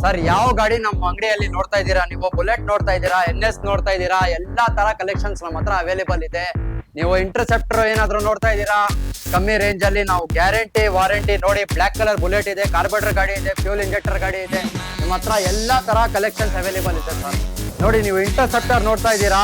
Sir ಯಾವ ಗಾಡಿ ನಮ್ಮ ಅಂಗಡಿಯಲ್ಲಿ ನೋಡ್ತಾ ಇದ್ದೀರಾ ನೀವು? ಬುಲೆಟ್ ನೋಡ್ತಾ ಇದ್ದೀರಾ, NS ನೋಡ್ತಾ ಇದ್ದೀರಾ, ಎಲ್ಲಾ ತರ ಕಲೆಕ್ಷನ್ಸ್ ನಮ್ಮ ಹತ್ರ ಅವೈಲೇಬಲ್ ಇದೆ. ನೀವು ಇಂಟರ್ಸೆಪ್ಟರ್ ಏನಾದ್ರು ನೋಡ್ತಾ ಇದ್ದೀರಾ ಕಮ್ಮಿ ರೇಂಜ್ ಅಲ್ಲಿ, ನಾವು ಗ್ಯಾರಂಟಿ ವಾರಂಟಿ ನೋಡಿ. ಬ್ಲಾಕ್ ಕಲರ್ ಬುಲೆಟ್ ಇದೆ, ಕಾರ್ಬೋರೇಟರ್ ಗಾಡಿ ಇದೆ, ಫ್ಯೂಲ್ ಇಂಜೆಕ್ಟರ್ ಗಾಡಿ ಇದೆ. ನಮ್ಮ ಹತ್ರ ಎಲ್ಲಾ ತರ ಕಲೆಕ್ಷನ್ಸ್ ಅವೈಲೇಬಲ್ ಇದೆ ಸರ್. ನೋಡಿ ನೀವು ಇಂಟರ್ಸೆಪ್ಟರ್ ನೋಡ್ತಾ ಇದ್ದೀರಾ,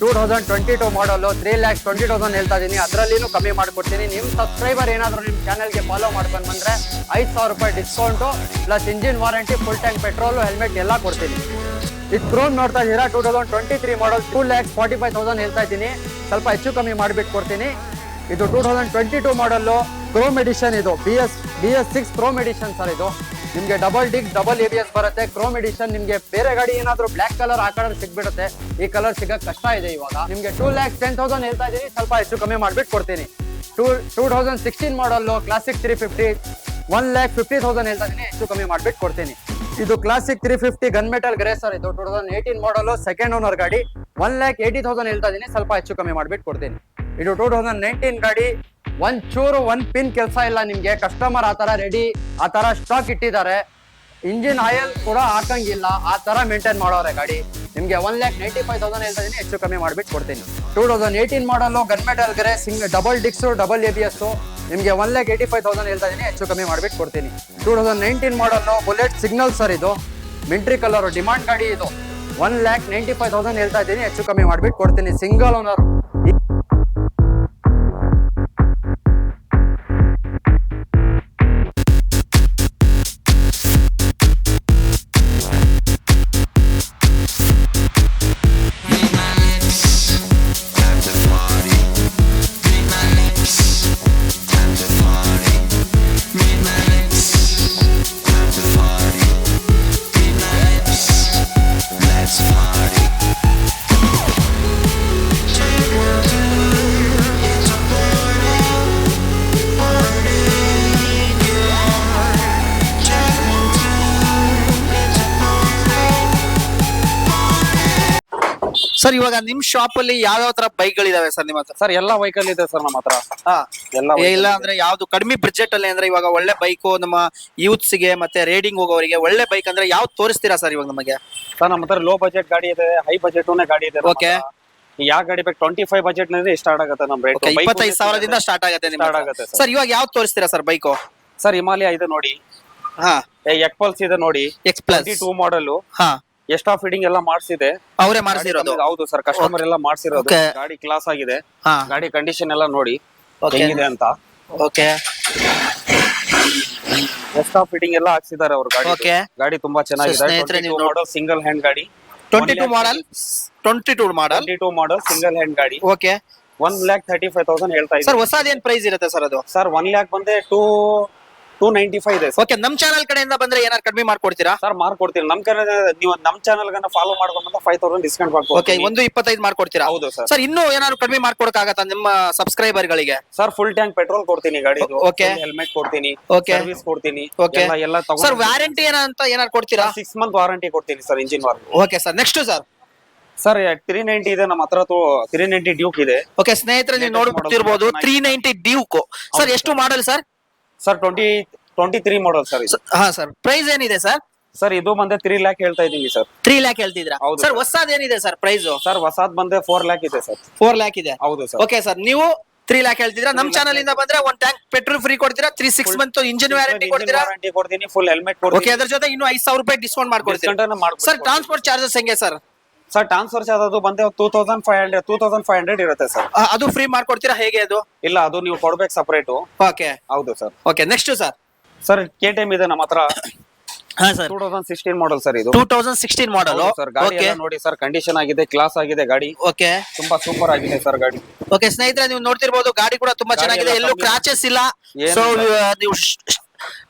2022 ಮಾಡಲು 3,20,000 ಹೇಳ್ತಾ ಇದೀನಿ. ಅದರಲ್ಲಿನೂ ಕಮ್ಮಿ ಮಾಡ್ಕೊಡ್ತೀನಿ. ನಿಮ್ ಸಬ್ಸ್ಕ್ರೈಬರ್ ಏನಾದ್ರು ನಿಮ್ ಚಾನಲ್ಗೆ ಫಾಲೋ ಮಾಡ್ಕೊಂಡು ಬಂದ್ರೆ 5,000 ರೂಪಾಯಿ discount plus engine warranty, full tank petrol, helmet ಎಲ್ಲ ಕೊಡ್ತೀನಿ. ಇದು ಕ್ರೋಮ್ ನೋಡ್ತಾ ಇದ್ದೀರಾ, 2023 ಮಾಡಲ್ 2,45,000 ಹೇಳ್ತಾ ಇದ್ದೀನಿ. ಸ್ವಲ್ಪ ಹೆಚ್ಚು ಕಮ್ಮಿ ಮಾಡಿಬಿಟ್ಟು ಕೊಡ್ತೀನಿ. ಇದು 2022 ಮಾಡಲ್ಲು ಕ್ರೋಮ್ ಎಡಿಷನ್. ಇದು BS6 ಕ್ರೋಮ್ ಎಡಿಷನ್ ಸರ್. ಇದು ನಿಮ್ಗೆ ಡಬಲ್ ಡಿಗ್ ಡಬಲ್ ABS ಬರುತ್ತೆ. Chrome edition. ನಿಮ್ಗೆ ಬೇರೆ ಗಾಡಿ ಏನಾದ್ರು ಬ್ಲಾಕ್ ಕಲರ್ ಆ ಕಲರ್ ಸಿಗ್ಬಿಡುತ್ತೆ, ಈ ಕಲರ್ ಸಿಗಕ್ ಕಷ್ಟ ಇದೆ ಇವಾಗ. ನಿಮ್ಗೆ 2,10,000 ಹೇಳ್ತಾ ಇದೀನಿ, ಸ್ವಲ್ಪ ಹೆಚ್ಚು ಕಮ್ಮಿ ಮಾಡ್ಬಿಟ್ಟು ಕೊಡ್ತೀನಿ. 2016 ಮಾಡಲ್ಲು ಕ್ಲಾಸಿಕ್ 350 1,50,000 ಹೇಳ್ತಾ ಇದೀನಿ, ಹೆಚ್ಚು ಕಮ್ಮಿ ಮಾಡ್ಬಿಟ್ಟು ಕೊಡ್ತೀನಿ. ಇದು classic 350 gun metal grey sir. ಇದು 2018 ಮಾಡಲ್ಲು ಸೆಕೆಂಡ್ ಓನರ್ ಗಾಡಿ, 1,80,000 ಹೇಳ್ತಾ ಇದೀನಿ, ಸ್ವಲ್ಪ ಹೆಚ್ಚು ಕಮ್ಮಿ ಮಾಡ್ಬಿಟ್ಟು ಕೊಡ್ತೀನಿ. ಇದು 2019 ಗಾಡಿ, ಒಂದ್ ಪಿನ್ ಕೆಲಸ ಇಲ್ಲ. ನಿಮ್ಗೆ ಕಸ್ಟಮರ್ ಆತರ ರೆಡಿ ಆತರ ಸ್ಟಾಕ್ ಇಟ್ಟಿದ್ದಾರೆ. ಇಂಜಿನ್ ಆಯಿಲ್ ಕೂಡ ಹಾಕಂಗಿಲ್ಲ, ಆ ತರ ಮೇಂಟೈನ್ ಮಾಡೋರೆ ಗಾಡಿ. ನಿಮ್ಗೆ 1,95,000 ಹೇಳ್ತಾ ಇದೀನಿ, ಹೆಚ್ಚು ಕಮ್ಮಿ ಮಾಡ್ಬಿಟ್ಟು ಕೊಡ್ತೀನಿ. 2018 ಮಾಡಲು gun metal grey double discs double ABS, ನಿಮ್ಗೆ 1,85,000 ಹೇಳ್ತಾ ಇದೀನಿ, ಹೆಚ್ಚು ಕಮ್ಮಿ ಮಾಡ್ಬಿಟ್ಟು ಕೊಡ್ತೀನಿ. 2019 ಮಾಡಲು ಬುಲೆಟ್ ಸಿಗ್ನಲ್ ಸರ್. ಇದು ಮಿಂಟ್ರಿ ಕಲರ್ ಡಿಮಾಂಡ್ ಗಾಡಿ. ಇದು 1,95,000 ಹೇಳ್ತಾ ಇದೀನಿ, ಹೆಚ್ಚು ಕಮ್ಮಿ ಮಾಡ್ಬಿಟ್ಟು ಕೊಡ್ತೀನಿ. Single owner. ಸರ್ ಇವಾಗ ನಿಮ್ ಶಾಪ್ ಅಲ್ಲಿ ಯಾವ ತರ ಬೈಕ್ ಗಳಿದಾವೆ ಸರ್ ನಿಮ್ಮ ಹತ್ರ? ಸರ್ ಎಲ್ಲಾ ವೆಹಿಕಲ್ ಇದೆ ಸರ್ ನಮ್ಮ ಹತ್ರ. ಎಲ್ಲ ಇಲ್ಲ ಅಂದ್ರೆ ಯಾವ್ದು ಕಡಿಮೆ ಬಜೆಟ್ ಅಲ್ಲಿ, ಅಂದ್ರೆ ಇವಾಗ ಒಳ್ಳೆ ಬೈಕ್ ನಮ್ಮ ಯೂತ್ಸ್ ಗೆ ಮತ್ತೆ ರೈಡಿಂಗ್ ಹೋಗೋರಿಗೆ ಒಳ್ಳೆ ಬೈಕ್ ಅಂದ್ರೆ ಯಾವ್ದು ತೋರಿಸ್ತೀರಾ ಸರ್ ಇವಾಗ ನಮಗೆ? ಸರ್ ನಮ್ಮ ಹತ್ರ ಲೋ ಬಜೆಟ್ ಗಾಡಿ ಇದೆ, ಹೈ ಬಜೆಟ್ ಗಾಡಿ ಇದೆ. ಓಕೆ. ಯಾವ ಗಾಡಿ ಬೇಕು 25 ಬಜೆಟ್ ನಲ್ಲಿ ಸ್ಟಾರ್ಟ್ ಆಗುತ್ತೆ ನಮ್ಮ ರೇಟ್. 25,000 ಸ್ಟಾರ್ಟ್ ಆಗುತ್ತೆ ಸ್ಟಾರ್ಟ್ ಆಗುತ್ತೆ ಸರ್. ಇವಾಗ ಯಾವ್ದು ತೋರಿಸ್ತೀರಾ ಸರ್ ಬೈಕ್? ಸರ್ ಹಿಮಾಲಯ ಇದೆ ನೋಡಿ, ಎಕ್ಪಲ್ಸ್ ಇದೆ ನೋಡಿ, X+ 2 ಮಾಡಲ್. ಎಕ್ಸ್ಟ್ರಾ ಫೀಡಿಂಗ್ ಎಲ್ಲ ಮಾಡಿಸಿದೆ, ಅವರೇ ಮಾಡಿಸಿರೋದು? ಹೌದು ಸರ್, ಕಸ್ಟಮರ್ ಎಲ್ಲ ಮಾಡಿಸಿರೋದು. ಗಾಡಿ ಕ್ಲಾಸ್ ಆಗಿದೆ, ಗಾಡಿ ಕಂಡೀಷನ್ ಎಲ್ಲ ನೋಡಿ ಹೆಂಗಿದೆ ಅಂತ. ಓಕೆ. ಎಕ್ಸ್ಟ್ರಾ ಫೀಡಿಂಗ್ ಎಲ್ಲ ಹಾಕ್ಸಿದ್ದಾರೆ ಅವರು ಗಾಡಿ. ಓಕೆ. ಗಾಡಿ ತುಂಬಾ ಚೆನ್ನಾಗಿದೆ. ಸ್ನೇಹಿತರೆ ನೀವು ಮಾಡಲ್ ಸಿಂಗಲ್ ಹ್ಯಾಂಡ್ ಗಾಡಿ. 22 ಮಾಡಲ್ ಸಿಂಗಲ್ ಹ್ಯಾಂಡ್ ಗಾಡಿ. ಓಕೆ. 1,35,000 ಹೇಳ್ತಾ ಇದ್ದಾರೆ ಸರ್. ಹೊಸದೇನ್ ಪ್ರೈಸ್ ಇರುತ್ತೆ ಸರ್ ಅದು? ಸರ್ 1 lakh ಬಂದೆ 295 ಇದೆ. ಓಕೆ. ನಮ್ ಚಾನಲ್ ಕಡೆಯಿಂದ ಬಂದ್ರೆ ಏನಾರು ಕಡಿಮೆ ಮಾಡ್ಕೊಡ್ತೀರಾ? ಸರ್ ಮಾಡ್ಕೊಡ್ತೀನಿ. ನಮ್ ಕಡೆ ನೀವು ನಮ್ ಚಾನಲ್ ಗನ್ನ ಫಾಲೋ ಮಾಡ್ಕೊಂಡು 5,000 ಡಿಸ್ಕೌಂಟ್ ಓಕೆ. ಮಾಡ್ಕೊಡ್ತೀನಿ. 1.25 ಮಾಡ್ಕೊಡ್ತೀರಾ? ಹೌದು ಸರ್. ಸರ್ ಇನ್ನೂ ಏನಾದ್ರು ಕಡಿಮೆ ಮಾಡ್ಕೊಡಕ್ಕಾಗತ್ತಾ ನಿಮ್ಮ ಸಬ್ಸ್ಕ್ರೈಬರ್ ಗಳಿಗೆ? ಸರ್ ಫುಲ್ ಟ್ಯಾಂಕ್ ಪೆಟ್ರೋಲ್ ಕೊಡ್ತೀನಿ ಗಾಡಿ. ಓಕೆ. ಹೆಲ್ಮೆಟ್ ಕೊಡ್ತೀನಿ, ಓಕೆ. ಸರ್ವಿಸ್ ಕೊಡ್ತೀನಿ. ಓಕೆ. ಎಲ್ಲ ಸರ್ ವ್ಯಾರಂಟಿ ಏನಂತ ಏನಾರು ಕೊಡ್ತೀರಾ? 6 ಮಂತ್ ವಾರಂಟಿ ಕೊಡ್ತೀನಿ sir, engine warranty. Okay sir. Next sir. Sir 390 ಇದೆ ನಮ್ಮ ಹತ್ರ. 390 ಡ್ಯೂಕ್ ಇದೆ. ಓಕೆ ಸ್ನೇಹಿತರೆ, ನೀವು ನೋಡ್ತಿರ್ಬೋದು 390 ಡ್ಯೂಕ್. ಸರ್ ಎಷ್ಟು model sir? Sir 23 model sir ಇದು. ಹಾ ಸರ್. ಪ್ರೈಸ್ ಏನಿದೆ ಸರ್? ಸರ್ ಇದು ಬಂದೆ 3 lakh ಹೇಳ್ತಾ ಇದ್ದೀನಿ ಸರ್. 3 lakh ಹೇಳ್ತಿದ್ರಾ? ಹೌದು ಸರ್. ಹೊಸದ್ ಏನಿದೆ ಸರ್ ಪ್ರೈಸ್? ಸರ್ ಹೊಸದ್ ಬಂದೆ 4 lakh ಇದೆ ಸರ್. 4 lakh ಇದೆ. ಹೌದು ಸರ್. Okay sir. ನೀವು 3 lakh ಹೇಳ್ತಿದ್ರಾ. ನಮ್ ಚಾನಲ್ ಇಂದ ಬಂದ್ರೆ 1 ಟ್ಯಾಂಕ್ ಪೆಟ್ರೋಲ್ ಫ್ರೀ ಕೊಡ್ತೀರಾ, 6 ಮಂತ್ ಇಂಜಿನ್ ವ್ಯಾರಂಟಿ ಕೊಡ್ತೀರಾ? ವಾರಂಟಿ ಕೊಡ್ತೀನಿ, ಫುಲ್ ಹೆಲ್ಮೆಟ್ ಓಕೆ. ಕೊಡ್ತೀನಿ. ಅದ್ರ ಜೊತೆ ಇನ್ನು 5,000 ರೂಪಾಯಿ ಡಿಸ್ಕೌಂಟ್ ಮಾಡ್ಕೊಡ್ತೀರಾ ಸರ್. ಟ್ರಾನ್ಸ್ಪೋರ್ಟ್ ಚಾರ್ಜಸ್ ಹೆಂಗೆ ಸರ್? ಸರ್ ಟ್ರಾನ್ಸ್ಫರ್ ಚಾರ್ಜ್ ಅದು ಬಂದೆ 2,500 ಇರುತ್ತೆ ಸರ್. ಅದು ಫ್ರೀ ಮಾಡ್ಕೊಡ್ತೀರಾ ಹೇಗೆ ಅದು? ಇಲ್ಲ, ಅದು ನೀವು ಕೊಡ್ಬೇಕು ಸಪರೇಟ್. ಓಕೆ. ಹೌದು sir. Okay. Next sir. Sir KTM ಇದೆ ನಮ್ಮ ಹತ್ರ. ಹಾ ಸರ್. 2016 ಮಾಡಲ್ ಸರ್ ಇದು. 2016 ಮಾಡಲ್ ಸರ್. ಗಾಡಿ ಎಲ್ಲ ನೋಡಿ ಸರ್, ಕಂಡೀಷನ್ ಆಗಿದೆ, ಕ್ಲಾಸ್ ಆಗಿದೆ ಗಾಡಿ. ಓಕೆ. ತುಂಬಾ ಸೂಪರ್ ಆಗಿದೆ ಸರ್ ಗಾಡಿ. ಓಕೆ ಸ್ನೇಹಿತರೆ, ನೀವು ನೋಡ್ತಿರ್ಬೋದು ಗಾಡಿ ಕೂಡ ತುಂಬಾ ಚೆನ್ನಾಗಿದೆ, ಎಲ್ಲೂ ಕ್ರಾಚಸ್ ಇಲ್ಲ. ಸೊ ನೀವು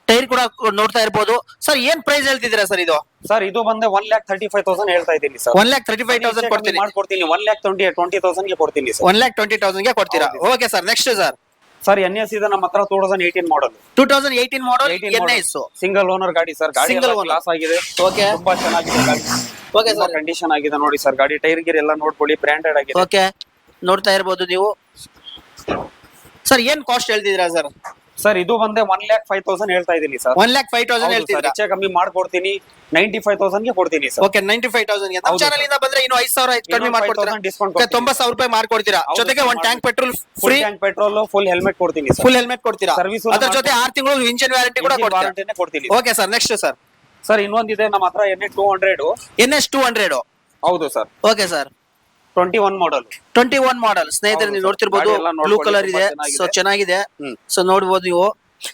ಟೈರ್ ಕೂಡ ನೋಡ್ತಾ ಇರ್ಬೋದು. ಸರ್ ಏನ್ ಪ್ರೈಸ್ ಹೇಳ್ತಿದ್ದೀರಾ ಸರ್ ಇದು? ಸರ್ ಇದು ಬಂದೆ 1,35,000 ಹೇಳ್ತಾ ಇದ್ದೀನಿ ಸರ್. 1,35,000 ಕೊಡ್ತೀನಿ. ಮಾಡ್ಕೊಡ್ತೀನಿ. 1,20,000 ಗೆ ಕೊಡ್ತೀನಿ ಸರ್. 1,20,000 ಗೆ ಕೊಡ್ತೀರಾ? Okay sir. Next sir. Sir NS ಇದೆ ನಮ್ಮ ಹತ್ರ. 2018 ಮಾಡಲ್. 2018 ಮಾಡಲ್ NS ಸಿಂಗಲ್ ಓನರ್ ಗಾಡಿ ಸರ್. ಗಾಡಿ ಕ್ಲಾಸ್ ಆಗಿದೆ. ಓಕೆ. ತುಂಬಾ ಚೆನ್ನಾಗಿದೆ ಗಾಡಿ. Okay sir. ಕಂಡೀಷನ್ ಆಗಿದೆ ನೋಡಿ ಸರ್ ಗಾಡಿ. ಟೈರ್ ಗಿರ್ ಎಲ್ಲ ನೋಡ್ಕೊಳ್ಳಿ, ಬ್ರಾಂಡೆಡ್ ಆಗಿದೆ. ಓಕೆ. ನೋಡ್ತಾ ಇರ್ಬೋದು ನೀವು. ಸರ್ ಏನ್ ಕಾಸ್ಟ್ ಹೇಳ್ತಿದ್ದೀರಾ ಸರ್? ಸರ್ ಇದು ಬಂದೆ 1,05,000 ಹೇಳ್ತಾ ಇದೀನಿ ಸರ್. 1,05,000 ಹೇಳ್ತಿದ್ದೀರಾ? ಹೆಚ್ಚೆ ಕಮ್ಮಿ ಮಾಡ್ಕೊಡ್ತೀನಿ, 95,000 ಗೆ ಕೊಡ್ತೀನಿ ಸರ್. ಓಕೆ 95,000 ಗೆ ನಮ್ಮ ಚಾನಲ್ ಇಂದ ಬಂದ್ರೆ ಇನ್ನು 5,000 ಹೆಚ್ಚು ಕಡಿಮೆ ಮಾಡ್ಕೊಡ್ತೀರಾ? ಡಿಸ್ಕೌಂಟ್ 90,000 ರೂಪಾಯಿ ಮಾಡ್ಕೊಡ್ತೀರಾ? ಜೊತೆಗೆ 1 tank petrol free, petrol, full helmet ಕೊಡ್ತೀನಿ ಸರ್. ಫುಲ್ ಹೆಲ್ಮೆಟ್ ಕೊಡ್ತೀರಾ? ಸರ್ವಿಸ್ ಅದರ ಜೊತೆ 6 ತಿಂಗಳು ಇಂಜಿನ್ ವ್ಯಾರಂಟಿ ಕೂಡ ಕೊಡ್ತೀರಾ? ಕೊಡ್ತೀನಿ. Okay sir, next sir. Sir ಇನ್ನೊಂದಿದೆ ನಮ್ಮ ಹತ್ರ NS 200. NS 200 ಹೌದು sir. Okay sir. 21 model. 21 model ಸ್ನೇಹಿತರೆ, ನೀವು ನೋಡ್ತಿರ್ಬೋದು, ಬ್ಲೂ ಕಲರ್ ಇದೆ. ಸೊ ಚೆನ್ನಾಗಿದೆ. ಸೊ ನೋಡ್ಬೋದು ನೀವು.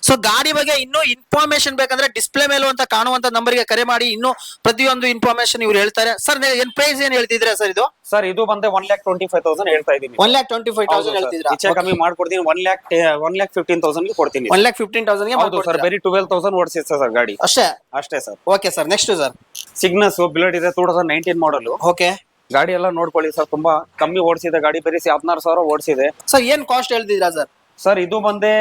ಸೊ ಗಾಡಿ ಬಗ್ಗೆ ಇನ್ನೂ ಇನ್ಫಾರ್ಮೇಶನ್ ಬೇಕಂದ್ರೆ ಡಿಸ್ಪ್ಲೇ ಮೇಲೂ ಅಂತ ಕಾಣುವಂತ ನಂಬರ್ ಗೆ ಕರೆ ಮಾಡಿ ಇನ್ನೂ ಪ್ರತಿಯೊಂದು ಇನ್ಫಾರ್ಮೇಶನ್ ಇವ್ರು ಹೇಳ್ತಾರೆ. ಸರ್ ಏನ್ ಪ್ರೈಸ್ ಏನ್ ಹೇಳ್ತಿದ್ರೆ ಸರ್ ಇದು? ಸರ್ ಇದು ಬಂದೆ 1,25,000 ಹೇಳ್ತಾ ಇದೀನಿ. 1,25,000 ಹೇಳ್ತಿದ್ರ? ಹೆಚ್ಚೆ ಕಮ್ಮಿ ಮಾಡ್ಕೊಡ್ತೀನಿ, 1,15,000 ಗೆ ಕೊಡ್ತೀನಿ. 1,15,000 ಗೆ ಹೌದು ಸರ್. ಬರೀ 12,000 ಓಡಿಸಿದೆ ಸರ್ ಗಾಡಿ. ಅಷ್ಟೇ sir. Okay sir, next sir. Cygnus ಬಿಲಡ್ ಇದೆ, 2019 ಮಾಡಲ್. ಓಕೆ, ಗಾಡಿ ಎಲ್ಲ ನೋಡ್ಕೊಳ್ಳಿ ಸರ್, ತುಂಬಾ ಕಮ್ಮಿ ಓಡಿಸಿದೆ ಗಾಡಿ, ಬರೀ 16,000 ಓಡಿಸಿದೆ. ಸರ್ ಏನ್ ಕಾಸ್ಟ್ ಹೇಳ್ತಿದ್ರಾ ಸರ್? ಸರ್ ಇದು ಬಂದೆ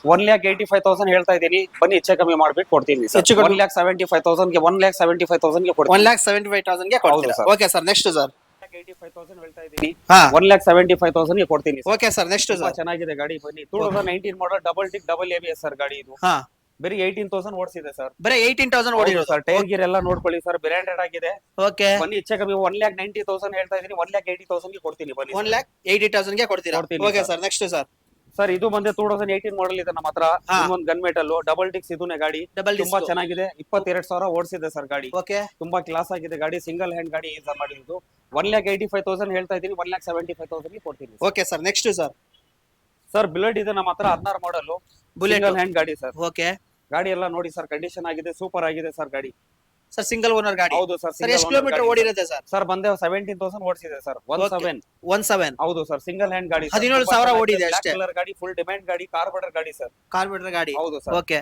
1,85,000 ಹೇಳ್ತಾ ಇದೀನಿ. ಬನ್ನಿ ಹೆಚ್ಚೆ ಕಮ್ಮಿ ಮಾಡ್ಬಿಟ್ಟು ಕೊಡ್ತೀನಿ ಸರ್. 1,75,000 ಗೆ 1,75,000 ಗೆ ಕೊಡ್ತೀನಿ. 1,75,000 ಗೆ ಕೊಡ್ತೀರಾ? Okay sir, next sir. 85,000 ಹೇಳ್ತಾ ಇದೀನಿ. 1,75,000 ಗೆ ಕೊಡ್ತೀನಿ. Okay sir, next sir. ಚೆನ್ನಾಗಿದೆ ಗಾಡಿ, ಬನ್ನಿ. 2019 model, double disc double ABS sir ಗಾಡಿ ಇದು. ಬರೀ 18,000 ಓಡಿಸಿದೆ ಸರ್. ಬರೀ 18,000 ಓಡಿರೋದು ಸರ್. ಟೈರ್ ಗೀರ್ ಎಲ್ಲ ನೋಡ್ಕೊಳ್ಳಿ ಸರ್, ಬ್ರಾಂಡೆಡ್ ಆಗಿದೆ. ಓಕೆ, ಬನ್ನಿ ಹೆಚ್ಚೆ ಕಮ್ಮಿ 1,90,000 ಹೇಳ್ತಾ ಇದೀನಿ. 1,80,000 ಗೆ ಕೊಡ್ತೀನಿ. ಬನ್ನಿ 1,80,000 ಗೆ ಕೊಡ್ತೀರಾ? Okay sir, next sir. Sir ಇದು ಬಂದೆ 2018 ಮಾಡಲ್ ಇದೆ ನಮ್ಮ ಹತ್ರ. ಇನ್ನೊಂದು ಗನ್ ಮೆಟಲ್ ಡಬಲ್ ಟಿಕ್ಸ್ ಇದೂನೇ ಗಾಡಿ. ತುಂಬಾ ಚೆನ್ನಾಗಿದೆ. 22,000 ಓಡಿಸಿದೆ ಸರ್ ಗಾಡಿ. ಓಕೆ, ತುಂಬಾ ಕ್ಲಾಸ್ ಆಗಿದೆ ಗಾಡಿ. ಸಿಂಗಲ್ ಹ್ಯಾಂಡ್ ಗಾಡಿ ಯೂಸ್ ಮಾಡಿದ್ದು. 1,85,000 ಹೇಳ್ತಾ ಇದೀನಿ. 1,75,000 ಗೆ ಕೊಡ್ತೀನಿ. Okay sir, next sir. Sir bullet ಇದೆ ನಮ್ಮ ಹತ್ರ, 16 ಮಾಡಲ್ ಸಿಂಗಲ್ ಹ್ಯಾಂಡ್ ಗಾಡಿ ಸರ್. ಓಕೆ, ಗಾಡಿ ಎಲ್ಲ ನೋಡಿ ಸರ್, ಕಂಡೀಷನ್ ಆಗಿದೆ, ಸೂಪರ್ ಆಗಿದೆ ಸರ್ ಗಾಡಿ. ಸರ್ ಸಿಂಗಲ್ ಓನರ್ ಗಾಡಿ? ಹೌದು ಸರ್. ಸರ್ ಎಷ್ಟು ಕಿಲೋಮೀಟರ್ ಓಡಿರುತ್ತೆ ಸರ್? ಸರ್ ಬಂದೆ 17,000 ಓಡಿಸಿದೆ ಸರ್. 17. ಹೌದು ಸರ್, ಸಿಂಗಲ್ ಹ್ಯಾಂಡ್ ಗಾಡಿ. 17,000 ಓಡಿದೆ ಅಷ್ಟೇ. ಕಲರ್ ಗಾಡಿ, ಫುಲ್ ಡಿಮ್ಯಾಂಡ್ ಗಾಡಿ, ಕಾರ್ಬೋರೇಟರ್ ಗಾಡಿ ಸರ್. ಕಾರ್ಬೋರೇಟರ್ ಗಾಡಿ. ಹೌದು ಸರ್. ಓಕೆ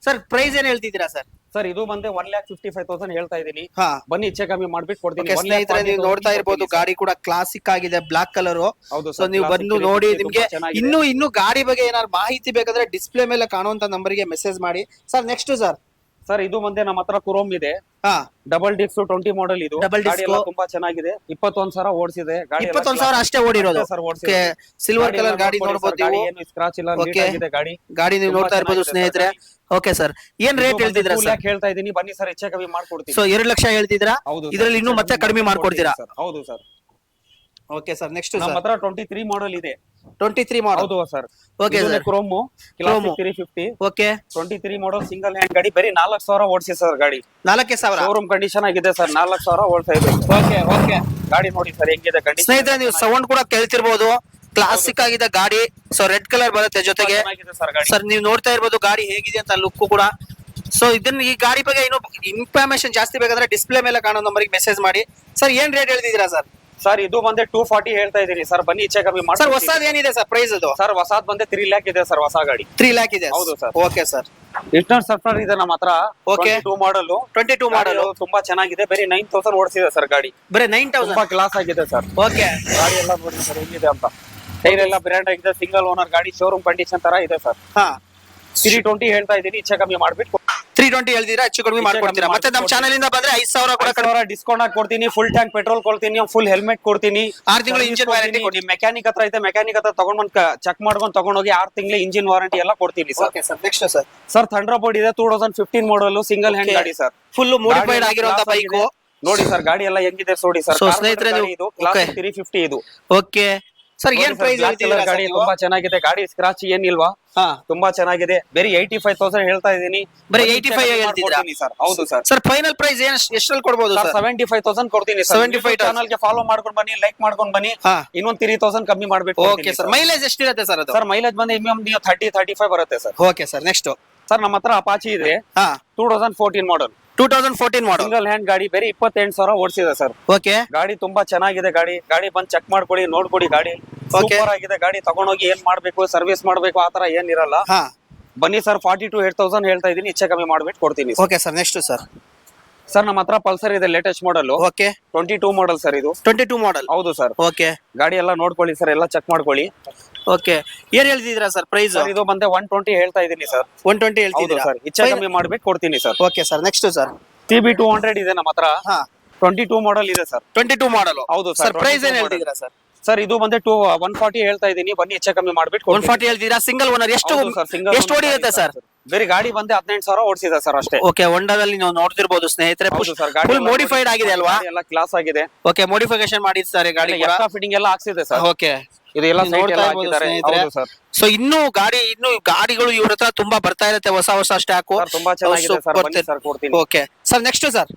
ಸರ್, ಪ್ರೈಸ್ ಏನ್ ಹೇಳ್ತಿದ್ದೀರಾ ಸರ್? ಸರ್ ಇದು ಬಂದೆ 1,55,000 ಹೇಳ್ತಾ ಇದೀನಿ. ಹಾ, ಬನ್ನಿ ಹೆಚ್ಚೆ ಕಮ್ಮಿ ಮಾಡ್ಬಿಟ್ಟು ಕೊಡ್ತೀನಿ. ಸ್ನೇಹಿತರೆ, ನೀವು ನೋಡ್ತಾ ಇರ್ಬೋದು, ಗಾಡಿ ಕೂಡ ಕ್ಲಾಸಿಕ್ ಆಗಿದೆ, ಬ್ಲಾಕ್ ಕಲರ್. ಹೌದು ಸೊ ನೀವು ಬಂದು ನೋಡಿ. ನಿಮ್ಗೆ ಇನ್ನು ಗಾಡಿ ಬಗ್ಗೆ ಏನಾದ್ರು ಮಾಹಿತಿ ಬೇಕಂದ್ರೆ ಡಿಸ್ಪ್ಲೇ ಮೇಲೆ ಕಾಣುವಂತ ನಂಬರ್ ಗೆ ಮೆಸೇಜ್ ಮಾಡಿ. Sir next sir. ಸರ್ ಇದು ಬಂದೆ ನಮ್ಮ ಹತ್ರ ಕುರೋಮ್ ಇದೆ. ಡಬಲ್ ಡಿಸ್ಕ್ 20 ಮಾಡಲ್ ಇದು. ಗಾಡಿ ಎಲ್ಲ ತುಂಬಾ ಚೆನ್ನಾಗಿದೆ. 21,000 ಓಡಿಸಿದೆ ಗಾಡಿ. 21,000 ಅಷ್ಟೇ ಓಡಿರೋದು. ಸಿಲ್ವರ್ ಕಲರ್ ಗಾಡಿ ನೋಡಬಹುದು ನೀವು. ಏನು ಸ್ಕ್ರಾಚ್ ಇಲ್ಲ, ನೀಟ್ ಆಗಿದೆ ಗಾಡಿ. ಗಾಡಿ ನೀವು ನೋಡ್ತಾ ಇರ್ಬೋದು ಸ್ನೇಹಿತರೆ. ಓಕೆ ಸರ್, ಏನ್ ರೇಟ್ ಹೇಳ್ತಿದ್ರಾ ಸರ್? 2 ಲಕ್ಷ ಹೇಳ್ತಾ ಇದೀನಿ. ಬನ್ನಿ ಸರ್, ಹೆಚ್ಚೆ ಕಮ್ಮಿ ಮಾಡ್ಕೊಡ್ತೀನಿ. ಸೊ 2 ಲಕ್ಷ ಹೇಳ್ತಿದ್ರಾ? ಇದರಲ್ಲಿ ಇನ್ನೂ ಮತ್ತೆ ಕಡಿಮೆ ಮಾಡ್ಕೊಡ್ತೀರಾ? ಹೌದು ಸರ್. ಓಕೆ ಸರ್, ನೆಕ್ಸ್ಟ್ ನಮ್ಮ ಹತ್ರ 23 ಮಾಡಲ್ ಇದೆ. 23 ಮಾಡಲ್? ಹೌದು sir. Okay sir. Chrome classic 350. Okay, 23 ಮಾಡಲ್ ಸಿಂಗಲ್ ಹ್ಯಾಂಡ್ ಗಾಡಿ. ಬರೀ 4,000 ಓಡಿಸಿ ಸರ್ ಗಾಡಿ. 4,000 ಶೋರೂಮ್ ಕಂಡೀಷನ್ ಆಗಿದೆ ಸರ್. 4,000 ಓಡ್ತಾ ಇದೆ. ಓಕೆ ಓಕೆ, ಗಾಡಿ ನೋಡಿ ಸರ್ ಹೆಂಗಿದೆ ಕಂಡೀಷನ್. ಸ್ನೇಹಿತರೆ, ನೀವು ಸೌಂಡ್ ಕೂಡ ಕೇಳ್ತಿರ್ಬೋದು. ಕ್ಲಾಸಿಕ್ ಆಗಿದೆ ಗಾಡಿ. ಸೊ ರೆಡ್ ಕಲರ್ ಬರುತ್ತೆ ಜೊತೆಗೆ. ಸರ್ ನೀವು ನೋಡ್ತಾ ಇರ್ಬೋದು ಗಾಡಿ ಹೇಗಿದೆ ಅಂತ, ಲುಕ್ ಕೂಡ. ಸೊ ಈ ಗಾಡಿ ಬಗ್ಗೆ ಇನ್ನೂ ಇನ್ಫಾರ್ಮೇಶನ್ ಜಾಸ್ತಿ ಬೇಕಾದ್ರೆ ಡಿಸ್ಪ್ಲೇ ಮೇಲೆ ಕಾಣೋ ನಂಬರ್ಗೆ ಮೆಸೇಜ್ ಮಾಡಿ. ಸರ್ ಏನ್ ರೇಟ್ ಹೇಳ್ತಿದ್ದೀರಾ ಸರ್? ಸರ್ ಇದು ಬಂದೆ 240 ಹೇಳ್ತಾ ಇದೀನಿ ಸರ್. ಬನ್ನಿ ಹೆಚ್ಚೆ ಕಮ್ಮಿ ಮಾಡಿ. ಸರ್ ಹೊಸದ್ ಏನಿದೆ ಸರ್ ಪ್ರೈಸ್ ಅದು? ಸರ್ ಹೊಸದ್ ಬಂದೆ 3 ಲಕ್ಷ ಇದೆ ಸರ್, ಹೊಸ ಗಾಡಿ 3 ಲಕ್ಷ ಇದೆ. ಹೌದು sir. Okay sir. Internal Safdar ಇದೆ ನಮ್ಮ ಹತ್ರ. ಓಕೆ, 22 ಮಾಡಲ್. 22 ಮಾಡಲ್ ತುಂಬಾ ಚೆನ್ನಾಗಿದೆ. ಬರೀ 9,000 ಓಡಿಸಿದೆ ಸರ್ ಗಾಡಿ. ಬರೀ 9,000? ತುಂಬಾ ಕ್ಲಾಸ್ ಆಗಿದೆ ಸರ್. ಓಕೆ, ಗಾಡಿ ಎಲ್ಲ ನೋಡಿ ಸರ್ ಹೇಗಿದೆ ಅಂತ. ಟೈರ್ ಎಲ್ಲ ಬ್ರ್ಯಾಂಡ್ ಆಗಿದೆ, ಸಿಂಗಲ್ ಓನರ್ ಗಾಡಿ, ಶೋರೂಮ್ ಕಂಡೀಷನ್ ತರ ಇದೆ ಸರ್. 320 ಹೇಳ್ತಾ ಇದೀನಿ. ಹೆಚ್ಚೆ ಕಮ್ಮಿ ಮಾಡ್ಬಿಟ್ಟು 320 ಹೇಳ್ತೀರಾ? ಹೆಚ್ಚು ಕಡಿಮೆ ಮಾಡ್ಕೊಡ್ತೀರಾ? ಮತ್ತೆ ನಮ್ಮ ಚಾನಲ್ ಇಂದ ಬಂದ್ರೆ 5,000 ಕೂಡ ಡಿಸ್ಕೌಂಟ್ ಆಗಿ ಕೊಡ್ತೀನಿ. ಫುಲ್ ಟ್ಯಾಂಕ್ ಪೆಟ್ರೋಲ್ ಕೊಡ್ತೀನಿ, ಫುಲ್ ಹೆಲ್ಮೆಟ್ ಕೊಡ್ತೀನಿ, 6 ತಿಂಗಳು ಇಂಜಿನ್ ವಾರಂಟಿ ಕೊಡ್ತೀನಿ. ಮೆಕ್ಯಾನಿಕ್ ಹತ್ರ ಐತೆ, ಮೆಕ್ಯಾನಿಕ್ ಹತ್ರ ತಗೊಂಡ್ ಬಂದ್ ಚೆಕ್ ಮಾಡ್ಕೊಂಡು ತಗೊಂಡೋಗಿ 6 ತಿಂಗಳು ಇಂಜಿನ್ ವಾರಂಟಿ ಎಲ್ಲ ಕೊಡ್ತೀನಿ sir. Okay sir, next sir. Sir Thunderbolt ಇದೆ, 2015 ಮಾಡಲ್ ಸಿಂಗಲ್ ಹ್ಯಾಂಡ್ ಗಾಡಿ ಸರ್. ಫುಲ್ ಮೋಡಿಫೈಡ್ ಆಗಿರುವಂತ ಬೈಕ್ ನೋಡಿ ಸರ್. ಗಾಡಿ ಎಲ್ಲ ಹೆಂಗಿದೆ ನೋಡಿ ಸರ್. ಸ್ನೇಹಿತರೆ, ಇದು ಕ್ಲಾಸಿಕ್ 350 ಇದು. ಓಕೆ ಸರ್, ಏನ್ ಪ್ರೈಸ್ ಹೇಳ್ತಿದ್ದೀರಾ? ಗಾಡಿ ತುಂಬಾ ಚೆನ್ನಾಗಿದೆ. ಗಾಡಿ ಸ್ಕ್ರಾಚ್ ಏನಿಲ್ವಾ, ತುಂಬಾ ಚೆನ್ನಾಗಿದೆ. ಬರೀ 85,000 ಹೇಳ್ತಾ ಇದೀನಿ. ಬರೀ 85 ಹೇಳ್ತಿದ್ದೀರಾ ಸರ್? ಹೌದು ಸರ್. ಸರ್ ಫೈನಲ್ ಪ್ರೈಸ್ ಎಷ್ಟರಲ್ಲಿ ಕೊಡಬಹುದು ಸರ್? 75,000 ಕೊಡ್ತೀನಿ. 75,000 ಚಾನಲ್ ಗೆ ಫಾಲೋ ಮಾಡ್ಕೊಂಡು ಬನ್ನಿ, ಲೈಕ್ ಮಾಡ್ಕೊಂಡು ಬನ್ನಿ. ಇನ್ನೊಂದು 3,000 ಕಮ್ಮಿ ಮಾಡ್ಬೇಕು. Okay sir. ಮೈಲೇಜ್ ಎಷ್ಟಿರುತ್ತೆ ಸರ್ ಅದು? ಸರ್ ಮೈಲೇಜ್ ಬಂದು ಮಿನಿಮಮ್ 30-35 ಬರುತ್ತೆ sir. Okay sir, next sir ನಮ್ಮ ಹತ್ರ ಅಪಾಚಿ ಇದೆ. 2014 ಮಾಡಲ್. 2014 ಮಾಡಲ್ ಸಿಂಗಲ್ ಹ್ಯಾಂಡ್ ಗಾಡಿ. ಬರೀ 28,000 ಓಡಿಸಿದೆ ಸರ್. ಓಕೆ, ಗಾಡಿ ತುಂಬಾ ಚೆನ್ನಾಗಿದೆ. ಗಾಡಿ ಬಂದ್ ಚೆಕ್ ಮಾಡ್ಕೊಳ್ಳಿ, ನೋಡ್ಕೊಡಿ. ಗಾಡಿ ಸೂಪರ್ ಆಗಿದೆ. ಗಾಡಿ ತಗೊಂಡೋಗಿ ಏನ್ ಮಾಡ್ಬೇಕು, ಸರ್ವಿಸ್ ಮಾಡ್ಬೇಕು, ಆತರ ಏನಿರಲ್ಲ. ಬನ್ನಿ ಸರ್. 42,000 ಹೇಳ್ತಾ ಇದೀನಿ. ಹೆಚ್ಚೆ ಕಮ್ಮಿ ಮಾಡ್ಬಿಟ್ಟು ಕೊಡ್ತೀನಿ. Okay sir, next sir. Sir ನಮ್ಮ ಹತ್ರ ಪಲ್ಸರ್ ಇದೆ, latest model. Okay, 22 model sir ಇದು. 22 ಮಾಡಲ್? ಹೌದು ಸರ್. ಓಕೆ, ಗಾಡಿ ಎಲ್ಲ ನೋಡ್ಕೊಳ್ಳಿ ಸರ್, ಎಲ್ಲ ಚೆಕ್ ಮಾಡ್ಕೊಳ್ಳಿ. ಓಕೆ, ಏನ್ ಹೇಳ್ತಿದ್ದೀರಾ ಸರ್ ಪ್ರೈಸ್? ಇದು ಬಂದೆ 120 ಹೇಳ್ತಾ ಇದೀನಿ ಸರ್. 120 ಹೇಳ್ತಿದ್ದೀರಾ ಸರ್? ಹೆಚ್ಚೆ ಕಮ್ಮಿ ಮಾಡ್ಬಿಟ್ಟು ಕೊಡ್ತೀನಿ sir. Okay sir, next sir. TB 200 ಇದೆ ನಮ್ಮ ಹತ್ರ. 22 ಮಾಡಲ್ ಇದೆ ಸರ್. 22 ಮಾಡಲ್? ಹೌದು ಸರ್. ಪ್ರೈಸ್ ಏನ್ ಹೇಳ್ತಿದ್ದೀರಾ ಸರ್? ಸರ್ ಇದು ಬಂದು 140 ಹೇಳ್ತಾ ಇದೀನಿ, ಬನ್ನಿ ಹೆಚ್ಚೆ ಕಮ್ಮಿ ಮಾಡ್ಬಿಟ್ಟು 140 ಹೇಳ್ತೀರಾ? ಸಿಂಗಲ್ ಓನರ್ ಎಷ್ಟು ಎಷ್ಟು ಓಡಿರುತ್ತೆ ಸರ್? ಬೇರೆ ಗಾಡಿ ಬಂದೆ 18,000 ಓಡಿಸಿದೆ ಸರ್ ಅಷ್ಟೇ. ಓಕೆ, ಹೊಂಡಾದಲ್ಲಿ ನೀವು ನೋಡ್ತಿರ್ಬೋದು ಸ್ನೇಹಿತರೆ, ಸರ್ ಗಾಡಿ ಫುಲ್ ಮೋಡಿಫೈಡ್ ಆಗಿದೆ ಅಲ್ವಾ? ಎಲ್ಲ ಕ್ಲಾಸ್ ಆಗಿದೆ. ಓಕೆ, ಮೋಡಿಫಿಕೇಶನ್ ಮಾಡಿದ್ದಾರೆ ಗಾಡಿ, ಎಕ್ಸ್ಟ್ರಾ ಫಿಟ್ಟಿಂಗ್ ಎಲ್ಲ ಹಾಕ್ಸಿದೆ ಸರ್. ಓಕೆ, ಇದೆಲ್ಲ ಸೈಟ್ ನೋಡ್ತಾ ಎಲ್ಲ ಇರ್ಬೋದು ಹಾಕಿದ್ದಾರೆ. ಸ್ನೇಹಿತರೆ. ಹೌದು ಸರ್. ಸೊ ಇನ್ನು ಗಾಡಿಗಳು ಇವ್ರ ಹತ್ರ ತುಂಬಾ ಬರ್ತಾ ಇರುತ್ತೆ, ಹೊಸ ಸ್ಟಾಕು. ಸರ್ ತುಂಬಾ ಚೆನ್ನಾಗಿದೆ ಸರ್, ಬನ್ನಿ ಸರ್ ಕೊಡ್ತೀನಿ. Okay sir, next sir.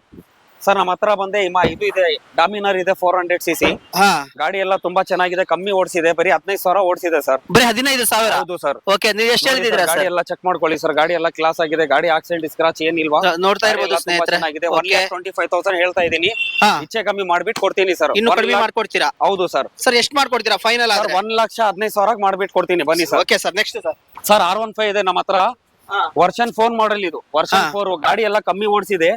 Sir ನಮ್ಮ ಹತ್ರ ಬಂದೆ ಇದು ಇದೆ, ಡಾಮಿನರ್ ಇದೆ 400cc. ಹಾ, ಗಾಡಿ ಎಲ್ಲ ತುಂಬಾ ಚೆನ್ನಾಗಿದೆ, ಕಮ್ಮಿ ಓಡಿಸಿದೆ, ಬರೀ 15,000 ಓಡಿಸಿದೆ ಸರ್. ಬರೀ 15,000? ಹೌದು ಸರ್. ಓಕೆ, ನೀವು ಎಷ್ಟು ಹೇಳ್ತಿದ್ದೀರಾ ಗಾಡಿ ಸರ್? ಎಲ್ಲ ಚೆಕ್ ಮಾಡ್ಕೊಳ್ಳಿ ಸರ್, ಗಾಡಿ ಎಲ್ಲ ಕ್ಲಾಸ್ ಆಗಿದೆ, ಗಾಡಿ ಆಕ್ಸಿಡೆಂಟ್ ಸ್ಕ್ರಾಚ್ ಏನಿಲ್ವಾ? ನೋಡ್ತಾ ಇರ್ಬೋದು ಸ್ನೇಹಿತರೆ. 1,25,000 ಹೇಳ್ತಾ ಇದೀನಿ, ಹಾ, ಹೆಚ್ಚೆ ಕಮ್ಮಿ ಮಾಡ್ಬಿಟ್ಟು ಕೊಡ್ತೀನಿ ಸರ್. ಇನ್ನು ಕಡಿಮೆ ಮಾಡ್ಕೊಡ್ತೀರಾ? ಹೌದು ಸರ್. ಸರ್ ಎಷ್ಟು ಮಾಡ್ಕೊಡ್ತೀರಾ ಫೈನಲ್? 1,15,000 ಮಾಡ್ಬಿಟ್ಟು ಕೊಡ್ತೀನಿ, ಬನ್ನಿ sir. Okay sir, next sir. Sir R15 ಇದೆ ನಮ್ಮ ಹತ್ರ, ವರ್ಷನ್ 4 ಮಾಡೆಲ್ ಇದು, ವರ್ಷನ್ 4. ಗಾಡಿ ಎಲ್ಲ ಕಮ್ಮಿ ಓಡಿಸಿದೆ,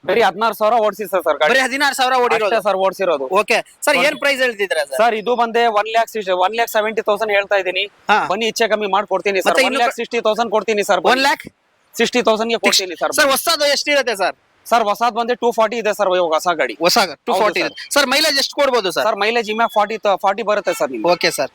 ಬರೀ 16,000 ಓಡಿಸಿದೆ ಸರ್. ಗಾಡಿ ಬರೀ 16,000 ಓಡಿರೋದು ಸರ್ ಓಡಿಸಿರೋದು. ಓಕೆ ಸರ್, ಏನ್ ಪ್ರೈಸ್ ಹೇಳ್ತಿದ್ದೀರಾ ಸರ್? ಸರ್ ಇದು ಬಂದೆ 1,70,000 ಹೇಳ್ತಾ ಇದೀನಿ, ಬನ್ನಿ ಹೆಚ್ಚೆ ಕಮ್ಮಿ ಮಾಡ್ಕೊಡ್ತೀನಿ ಸರ್. 1,60,000 ಕೊಡ್ತೀನಿ ಸರ್. 1,60,000 ಗೆ ಕೊಡ್ತೀನಿ ಸರ್. ಸರ್ ಹೊಸದು ಎಷ್ಟಿರುತ್ತೆ ಸರ್? ಸರ್ ಹೊಸದ್ ಬಂದೆ 240 ಇದೆ ಸರ್, ಇವಾಗ ಹೊಸ ಗಾಡಿ. ಹೊಸ 240 ಇದೆ ಸರ್. ಮೈಲೇಜ್ ಎಷ್ಟು ಕೊಡ್ಬೋದು ಸರ್? ಸರ್ ಮೈಲೇಜ್ ಇಮ್ಯಾ 40 ಬರುತ್ತೆ ಸರ್ ನಿಮ್ಗೆ. Okay sir.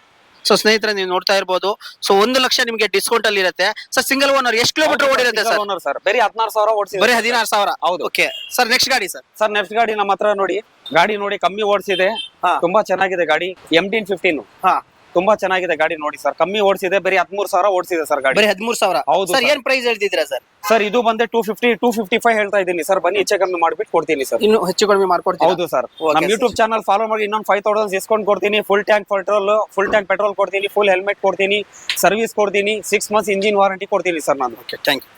ಸೊ ಸ್ನೇಹಿತರೆ, ನೀವು ನೋಡ್ತಾ ಇರ್ಬೋದು, ಸೊ 1 ಲಕ್ಷ ನಿಮಗೆ ಡಿಸ್ಕೌಂಟ್ ಅಲ್ಲಿ ಇರುತ್ತೆ ಸರ್. ಸಿಂಗಲ್ ಓನರ್ ಎಷ್ಟು ಕಿಲೋಮೀಟರ್ ಓಡಿರುತ್ತೆ ಸರ್? ಓನರ್ ಸರ್ ಬರೀ 16,000 ಓಡಿಸಿದೆ. ಬರೀ 16,000? ಹೌದು. ಓಕೆ ಸರ್, ನೆಕ್ಸ್ಟ್ ಗಾಡಿ ಸರ್. ಸರ್ ನೆಕ್ಸ್ಟ್ ಗಾಡಿ ನಮ್ಮ ಹತ್ರ ನೋಡಿ, ಗಾಡಿ ನೋಡಿ ಕಮ್ಮಿ ಓಡಿಸಿದೆ, ತುಂಬಾ ಚೆನ್ನಾಗಿದೆ ಗಾಡಿ. M1015 ತುಂಬಾ ಚೆನ್ನಾಗಿದೆ ಗಾಡಿ ನೋಡಿ ಸರ್, ಕಮ್ಮಿ ಓಡಿಸಿದೆ, ಬರೀ 13,000 ಓಡಿಸಿದೆ ಸರ್ ಗಾಡಿ. ಬರೀ 13,000? ಹೌದು ಸರ್. ಏನ್ ಪ್ರೈಸ್ ಹೇಳ್ತಿದ್ದೀರಾ ಸರ್? ಸರ್ ಇದು ಬಂದೆ 255 ಹೇಳ್ತಾ ಇದ್ದೀನಿ ಸರ್, ಬನ್ನಿ ಹೆಚ್ಚೆ ಕಮ್ಮಿ ಮಾಡ್ಬಿಟ್ಟು ಕೊಡ್ತೀನಿ ಸರ್. ಇನ್ನು ಹೆಚ್ಚು ಕಡಿಮೆ ಮಾಡ್ಕೊಡ್ತೀರಾ? ಹೌದು ಸರ್. ನಮ್ಮ ಯೂಟ್ಯೂಬ್ ಚಾನಲ್ ಫಾಲೋ ಮಾಡಿ, ಇನ್ನೊಂದು 5,000 ಡಿಸ್ಕೌಂಟ್ ಕೊಡ್ತೀನಿ. ಫುಲ್ ಟ್ಯಾಂಕ್ ಪೆಟ್ರೋಲ್ ಕೊಡ್ತೀನಿ, ಫುಲ್ ಹೆಲ್ಮೆಟ್ ಕೊಡ್ತೀನಿ, ಸರ್ವಿಸ್ ಕೊಡ್ತೀನಿ, 6 months ಇಂಜಿನ್ ವಾರಂಟಿ ಕೊಡ್ತೀನಿ ಸರ್ ನಾನು. Okay, thank you.